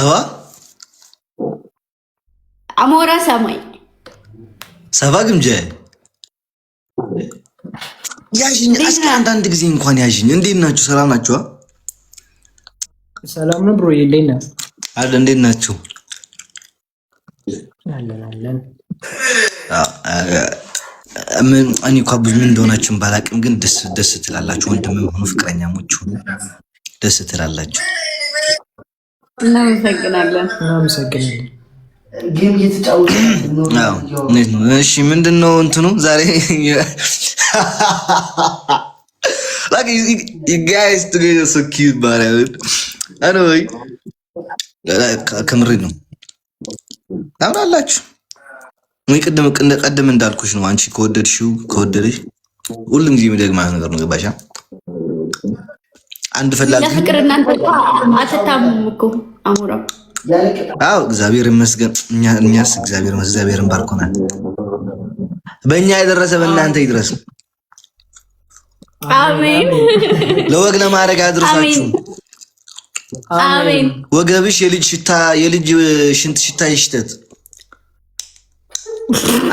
ሰባ አሞራ ሰማይ ሰባ ግምጃ ያዥኝ እስኪ አንዳንድ ጊዜ እንኳን ያዥኝ። እንዴት ናችሁ? ሰላም ናችሁ? ሰላም ነው ብሮ። እንዴት ነህ? አለ እንዴት ናችሁ? አለን። እኔ እኮ ብዙ ምን እንደሆናችሁም ባላቅም ግን ደስ ትላላችሁ። ወንድምም ሆኑ ፍቅረኛሞች ሆኑ ደስ ትላላችሁ። እናመሰግናለን። ጌም እየተጫወተ ነው። እሺ ምንድነው እንትኑ ዛሬ like you guys together so cute but anyway ከምሪ ነው ታውራላችሁ። ወይ ቀደም እንዳልኩሽ ነው። አንቺ ከወደድሽ ሁሉም ጊዜ የሚደግማ ነገር ነው። ገባሻ? አንድ ፈላጊ ለፍቅር እናንተ አትታሙም እኮ አሞራ። አዎ እግዚአብሔር ይመስገን። እኛስ እግዚአብሔርን ባርኮናል። በእኛ የደረሰ በእናንተ ይድረስ። አሜን። ለወግ ለማድረግ አድርሳችሁ አሜን። ወገብሽ የልጅ ሽንት ሽታ ይሽተት።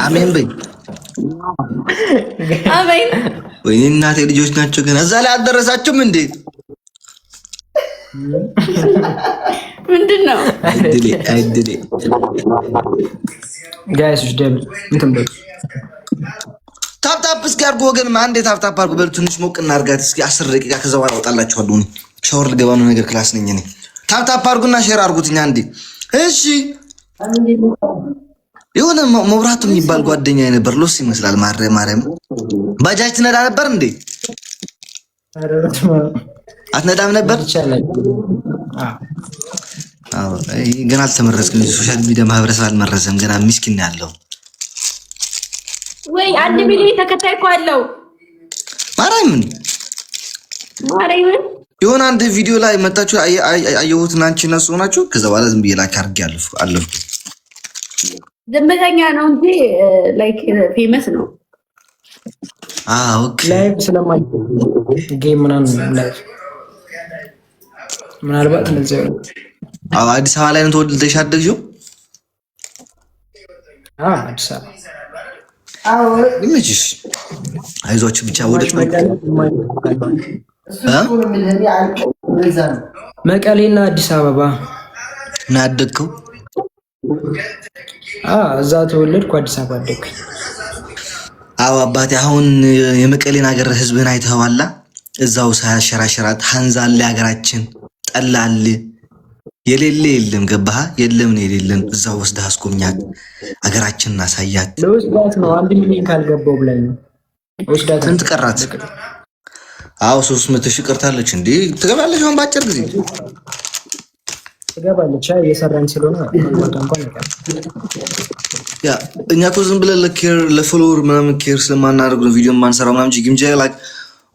አሜን በይ። አሜን። ወይ እናቴ ልጆች ናቸው ግን እዛ ላይ አልደረሳችሁም እንዴ? ምንድነው? አይድሌ ጋይስ ደብል እንትን በሉ ታፕ እስኪ አድርጎ ወገን አንዴ ታፕ አድርጎ በሉ። ትንሽ ሞቅ እናድርጋት እስኪ 10 ደቂቃ ከዛ በኋላ አወጣላችኋለሁ። ሻወር ልገባ ነው። ነገር ክላስ ነኝ እኔ። ታፕ አድርጉና ሼር አድርጉትኛ አንዴ እሺ። የሆነ መብራቱ የሚባል ጓደኛ ነበር። ሎስ ይመስላል። ማርያም ባጃጅ ትነዳ ነበር እንዴ? አትነዳም ነበር? አዎ ግን አልተመረስክም። ሶሻል ሚዲያ ማህበረሰብ አልመረሰም። ገና ምስኪን ያለው ወይ 1 ሚሊዮን ተከታይ እኮ አለው። ማርያምን የሆነ አንድ ቪዲዮ ላይ መጣችሁ አየሁትና አንቺ ነሱ ሆናችሁ ከዛ በኋላ ዝም ብዬ ላክ አድርጌ አለፍኩ። ዝምተኛ ነው እንጂ ላይክ ፌመስ ነው። ኦኬ ላይቭ ስለማይ ጌም ላይቭ ምናልባት እንደዚህ አዲስ አበባ ላይ ነው ተወልደሽ ያደግሽው? አዲስ አበባ ይመችሽ። አይዟችሁ ብቻ ወደች መቀሌና አዲስ አበባ ነው ያደግከው? እዛ ተወለድኩ፣ አዲስ አበባ አደግኩኝ። አባቴ አሁን የመቀሌን ሀገር ህዝብን አይተዋላ? እዛው ሳያሸራሸራት ሀንዛለ ሀገራችን ጠላል የሌለ የለም። ገባህ? የለም ነው የሌለን። እዛው ወስደህ አስጎብኛት፣ ሀገራችንን አሳያት። ለውስዳት ነው 1 ሚሊዮን ካልገባው ብላይ ነው ወስዳት። ስንት ቀራት? 300 ሺህ ቀርታለች። እንዴ ትገባለች አሁን በአጭር ጊዜ ትገባለች። እየሰራን ስለሆነ እንኳን ያ እኛ እኮ ዝም ብለን ለፎሎወር ምናምን ኬር ስለማናደርግ ነው ቪዲዮ የማንሰራው ምናምን እንጂ ግምጃ ላይክ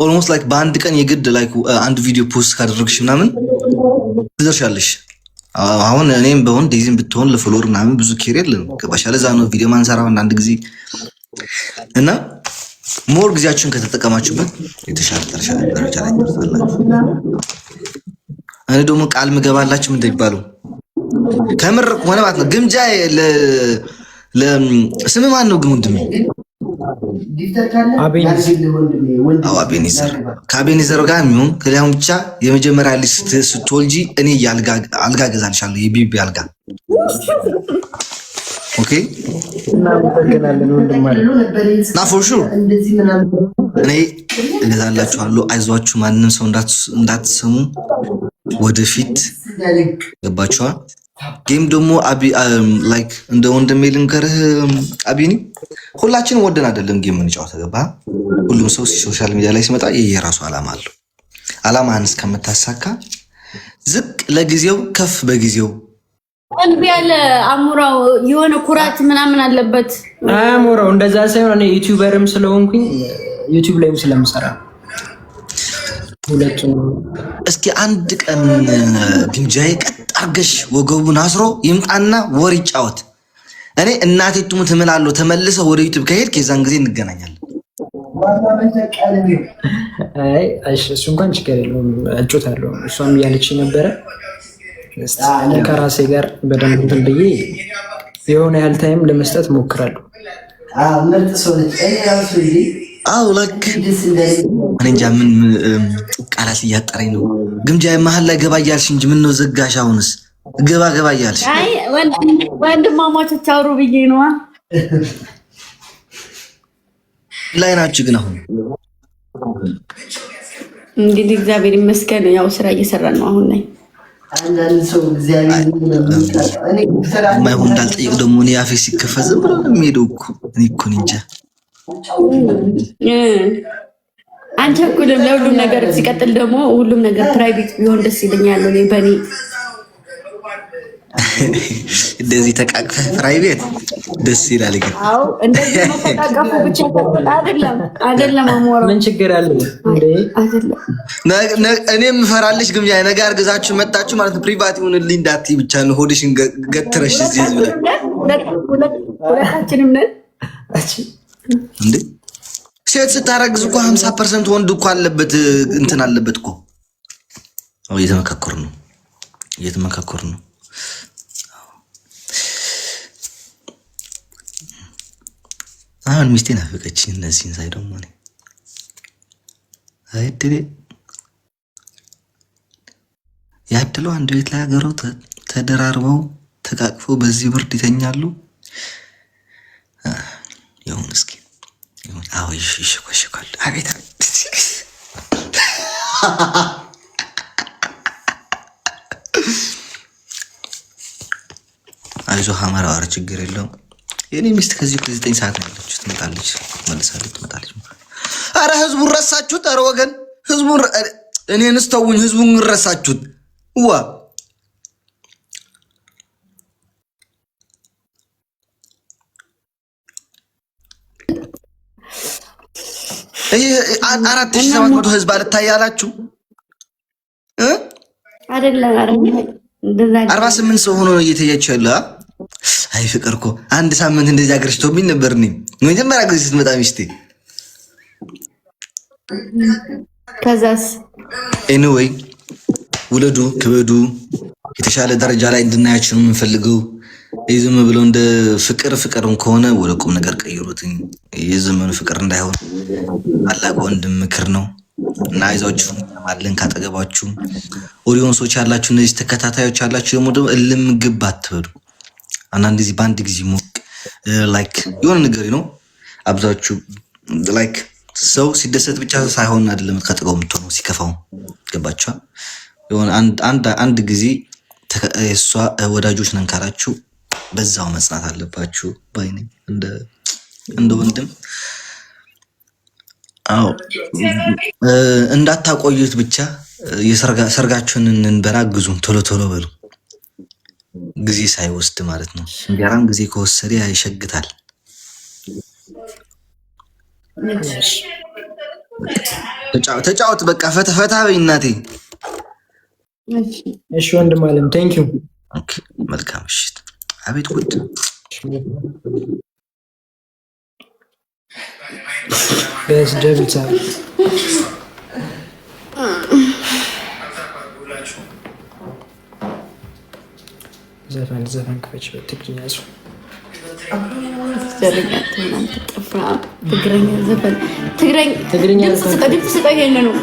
ኦልሞስት ላይክ በአንድ ቀን የግድ ላይክ አንድ ቪዲዮ ፖስት ካደረግሽ ምናምን ትደርሻለሽ። አሁን እኔም በሆን ዴዚም ብትሆን ለፎሎወር ምናምን ብዙ ኬር የለም። ገባሽ? ለዛ ነው ቪዲዮ ማንሰራው አንድ ጊዜ እና ሞር ጊዜያችሁን ከተጠቀማችሁበት የተሻለ ደረጃ ላይ ትደርሳላችሁ። እኔ ደግሞ ቃል ምገባላችሁ እንደሚባለው ከምር ሆነ ማለት ነው። ግምጃ ስም ማን ነው ግን ወንድሜ? አቤኔዘር ከአቤኔዘር ጋር የሚሆን ከሊያም ብቻ የመጀመሪያ ልጅ ስትወልጂ እኔ አልጋ ገዛልሻለሁ፣ የቢቢ አልጋ። ኦኬ ና ፎር ሹር እኔ እገዛላችኋለሁ። አይዟችሁ፣ ማንም ሰው እንዳትሰሙ ወደፊት። ገባችኋል? ጌም ደግሞ ላይክ እንደ ወንድሜ ልንገርህ አቢኒ፣ ሁላችንም ወደን አይደለም ጌም እንጫወት። ገባ? ሁሉም ሰው ሶሻል ሚዲያ ላይ ሲመጣ የራሱ ዓላማ አለው። ዓላማህን እስከምታሳካ ዝቅ ለጊዜው ከፍ በጊዜው እንቢ ያለ አሙራው የሆነ ኩራት ምናምን አለበት። አሙራው እንደዛ ሳይሆን እኔ ዩቲዩበርም ስለሆንኩኝ ዩቲዩብ ላይም ስለምሰራ ሁለቱ። እስኪ አንድ ቀን ግምጃዬ ቀጥ አርገሽ ወገቡን አስሮ ይምጣና ወር ይጫወት። እኔ እናቴ ትሙት እምላለሁ ተመልሰው ወደ ዩቲዩብ ከሄድክ የዛን ጊዜ እንገናኛለን። እሺ እሱ እንኳን ችግር የለውም፣ እጮታለሁ። እሷም እያለች ነበረ ከራሴ ጋር በደንብ እንትን ብዬ የሆነ ያህል ታይም ለመስጠት እሞክራለሁ። አዎ ላክ እኔ እንጃ ምን ቃላት እያጠረኝ ነው። ግምጃ መሀል ላይ ገባ እያልሽ እንጂ ምን ነው ዘጋሽ? አሁንስ ገባ እያልሽ። አይ ወንድማማቾች አውሩ ብዬ ነዋ። ላይ ናችሁ ግን አሁን እንግዲህ እግዚአብሔር ይመስገን ያው ስራ እየሰራን ነው አሁን ላይ። አንዳንድ ሰው እግዚአብሔር ማይሆን እንዳልጠየቅ ደግሞ እኔ አፌ ሲከፈት ዝም ብሎ ነው የሚሄደው እኮ። እኔ እኮ እንጃ አንቸኩልም ለሁሉም ነገር። ሲቀጥል ደግሞ ሁሉም ነገር ፕራይቬት ቢሆን ደስ ይለኛል። እኔ በኔ እንደዚህ ተቃቅፈህ ፕራይቬት ደስ ይላል። ግን አዎ እንደዚህ መተቃቀፉ ብቻ አይደለም አሞራ ምን ችግር አለ እንዴ? አይደለም እኔም እፈራለሽ ግምጃ ነገ አርግዛችሁ መጣችሁ ማለት ነው። ፕሪቫት ይሁንልኝ እንዳትዪ ብቻ ነው ሆድሽን ገትረሽ እዚህ ብለህ ሁለታችንም ነን እንዴ። ሴት ስታረግዝ እኮ 50% ወንድ እኮ አለበት እንትን አለበት እኮ። አዎ እየተመካከሩ ነው። አሁን ሚስቴ ናፈቀችኝ። እነዚህን ሳይ ደግሞ እኔ አይድሬ ያድለው አንድ ቤት ላይ አገረው ተደራርበው ተቃቅፈው በዚህ ብርድ ይተኛሉ። ይሁን እስኪ ይሁን። አዎ ይሽኮሽኮል። አቤት አይዞህ አማራ አረ ችግር የለውም። የኔ ሚስት ከዚህ 9 ሰዓት ነው ያለችው። ትመጣለች ትመጣለች። አረ ህዝቡን ረሳችሁት። አረ ወገን ህዝቡን እኔንስ ተውኝ። ህዝቡን ረሳችሁት። ዋ ይሄ 4700 ህዝብ አልታያላችሁ አይደለም? 48 ሰው ሆኖ ነው እየተያችሁ ያለው። አይ ፍቅር እኮ አንድ ሳምንት እንደዚህ አገርሽቶብኝ ነበር። እኔ መጀመሪያ ጊዜ ስትመጣ ሚስቴ። ከዛስ ኤኒዌይ ውለዱ፣ ክበዱ፣ የተሻለ ደረጃ ላይ እንድናያችሁ ነው የምንፈልገው። ዝም ብለው እንደ ፍቅርም ከሆነ ወደ ቁም ነገር ቀይሩትኝ። የዘመኑ ፍቅር እንዳይሆን ታላቅ ወንድም ምክር ነው እና አይዟችሁ አለን ካጠገባችሁ። ኦዲየንሶች ያላችሁ እነዚህ ተከታታዮች ያላችሁ ደግሞ እልም ግብ አትበሉ። አንዳንድ ጊዜ በአንድ ጊዜ ሞቅ ላይክ የሆነ ነገር ነው አብዛችሁ ላይክ ሰው ሲደሰት ብቻ ሳይሆን አይደለም ከጥገው የምትሆነው ሲከፋው ገባችኋል? የሆነ አንድ ጊዜ እሷ ወዳጆች ነን ካላችሁ በዛው መጽናት አለባችሁ ባይኔ እንደ ወንድም። አዎ እንዳታቆዩት ብቻ የሰርጋችሁን እንበላ ግዙን ቶሎ በሉ ጊዜ ሳይወስድ ማለት ነው። እንጀራም ጊዜ ከወሰደ ያይሸግታል። ተጫወት በቃ ፈታ በይ እናቴ። እሺ ወንድም አለም ቴንክ ዩ። ኦኬ መልካም ምሽት። አቤት ጉድ በስ ደብታ ዘፈን ክፈች በትግርኛ ሰው ትግረኛ ዘፈን ትግረኛ ድምፅ ስጠኝ ነው